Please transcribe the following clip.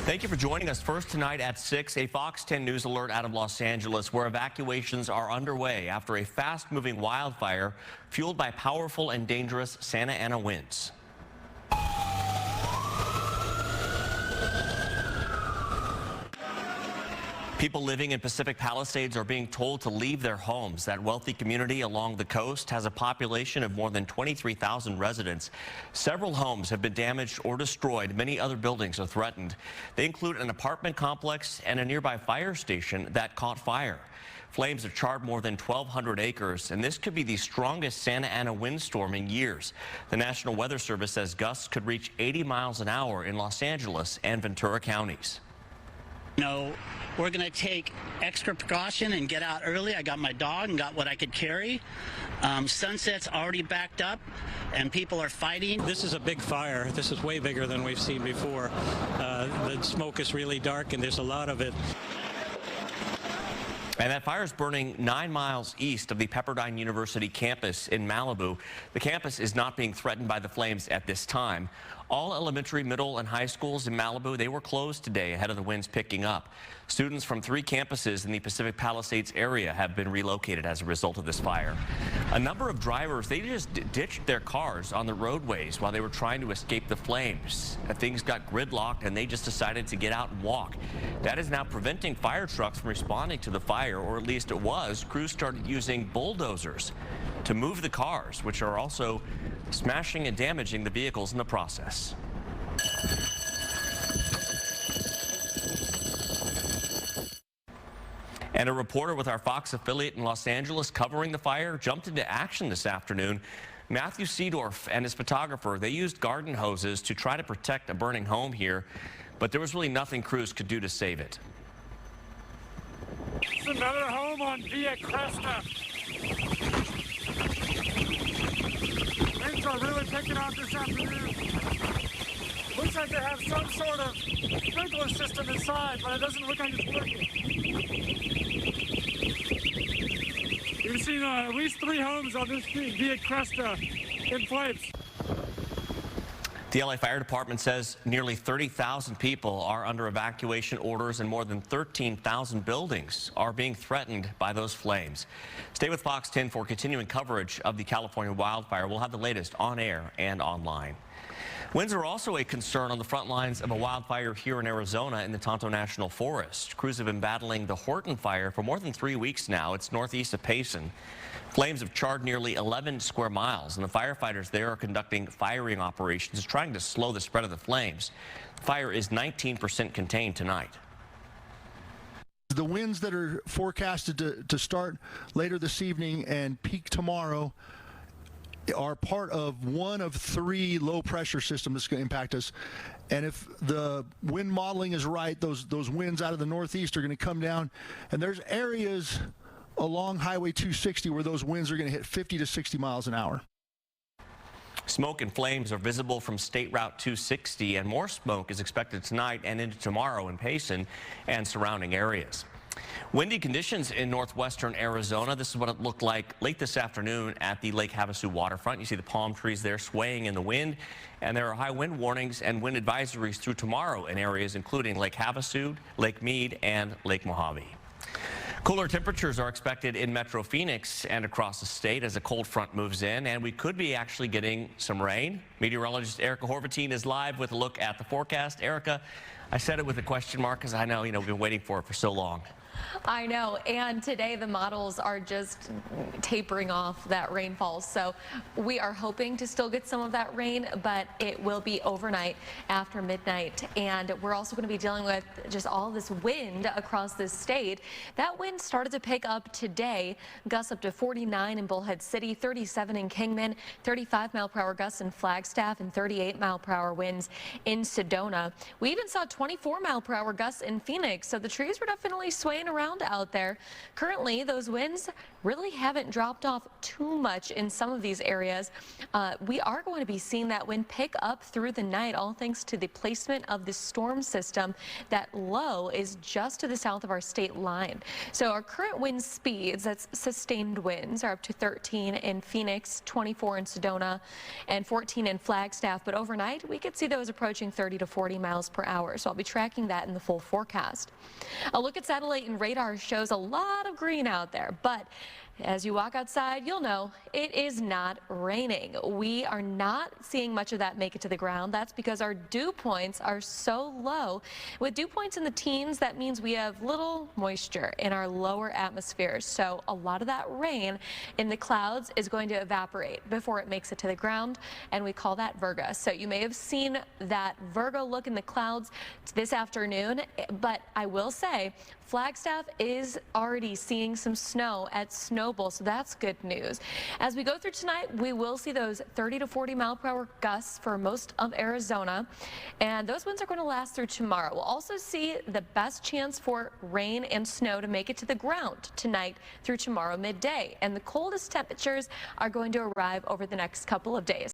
Thank you for joining us. First tonight at 6, a Fox 10 News alert out of Los Angeles where evacuations are underway after a fast-moving wildfire fueled by powerful and dangerous Santa Ana winds. People living in Pacific Palisades are being told to leave their homes. That wealthy community along the coast has a population of more than 23,000 residents. Several homes have been damaged or destroyed. Many other buildings are threatened. They include an apartment complex and a nearby fire station that caught fire. Flames have charred more than 1,200 acres, and this could be the strongest Santa Ana windstorm in years. The National Weather Service says gusts could reach 80 miles an hour in Los Angeles and Ventura counties. No, we're going to take extra precaution and get out early. I got my dog and got what I could carry. Sunset's already backed up and people are fighting. This is a big fire. This is way bigger than we've seen before. The smoke is really dark and there's a lot of it. And that fire is burning 9 miles east of the Pepperdine University campus in Malibu. The campus is not being threatened by the flames at this time. All elementary, middle, and high schools in Malibu, they were closed today ahead of the winds picking up. Students from 3 campuses in the Pacific Palisades area have been relocated as a result of this fire. A number of drivers, they just ditched their cars on the roadways while they were trying to escape the flames. Things got gridlocked and they just decided to get out and walk. That is now preventing fire trucks from responding to the fire, or at least it was. Crews started using bulldozers to move the cars, which are also smashing and damaging the vehicles in the process. And a reporter with our Fox affiliate in Los Angeles covering the fire jumped into action this afternoon. Matthew Seedorf and his photographer, they used garden hoses to try to protect a burning home here, but there was really nothing crews could do to save it. It's another home on Via Cresta. Winds are really picking up this afternoon. Looks like they have some sort of sprinkler system inside, but it doesn't look like it's working. You've seen at least 3 homes on this street, Via Cresta, in flames. The LA Fire Department says nearly 30,000 people are under evacuation orders and more than 13,000 buildings are being threatened by those flames. Stay with Fox 10 for continuing coverage of the California wildfire. We'll have the latest on air and online. Winds are also a concern on the front lines of a wildfire here in Arizona in the Tonto National Forest. Crews have been battling the Horton fire for more than 3 weeks now. It's northeast of Payson. Flames have charred nearly 11 square miles, and the firefighters there are conducting firing operations, trying to slow the spread of the flames. The fire is 19% contained tonight. The winds that are forecasted to start later this evening and peak tomorrow are part of one of 3 low-pressure systems that's going to impact us. And if the wind modeling is right, those winds out of the northeast are going to come down, and there's areas along Highway 260 where those winds are going to hit 50 to 60 miles an hour. Smoke and flames are visible from State Route 260, and more smoke is expected tonight and into tomorrow in Payson and surrounding areas. Windy conditions in northwestern Arizona. This is what it looked like late this afternoon at the Lake Havasu waterfront. You see the palm trees there swaying in the wind, and there are high wind warnings and wind advisories through tomorrow in areas including Lake Havasu, Lake Mead, and Lake Mojave. Cooler temperatures are expected in Metro Phoenix and across the state as a cold front moves in, and we could be actually getting some rain. Meteorologist Erica Horvatine is live with a look at the forecast. Erica, I said it with a question mark because I know, we've been waiting for it for so long. I know, and today the models are just tapering off that rainfall, so we are hoping to still get some of that rain, but it will be overnight after midnight. And we're also going to be dealing with just all this wind across this state. That wind started to pick up today, gusts up to 49 in Bullhead City, 37 in Kingman, 35-mile-per-hour gusts in Flagstaff, and 38-mile-per-hour winds in Sedona. We even saw 24-mile-per-hour gusts in Phoenix, so the trees were definitely swaying around out there. Currently, those winds really haven't dropped off too much in some of these areas. We are going to be seeing that wind pick up through the night, all thanks to the placement of the storm system. That low is just to the south of our state line. So our current wind speeds, that's sustained winds, are up to 13 in Phoenix, 24 in Sedona, and 14 in Flagstaff. But overnight, we could see those approaching 30 to 40 miles per hour. So I'll be tracking that in the full forecast. A look at satellite and radar shows a lot of green out there, but as you walk outside, you'll know it is not raining. We are not seeing much of that make it to the ground. That's because our dew points are so low. With dew points in the teens, that means we have little moisture in our lower atmosphere. So a lot of that rain in the clouds is going to evaporate before it makes it to the ground, and we call that virga. So you may have seen that virga look in the clouds this afternoon, but I will say Flagstaff is already seeing some snow at Snowball, so that's good news. As we go through tonight, we will see those 30 to 40 mile per hour gusts for most of Arizona, and those winds are going to last through tomorrow. We'll also see the best chance for rain and snow to make it to the ground tonight through tomorrow midday, and the coldest temperatures are going to arrive over the next couple of days.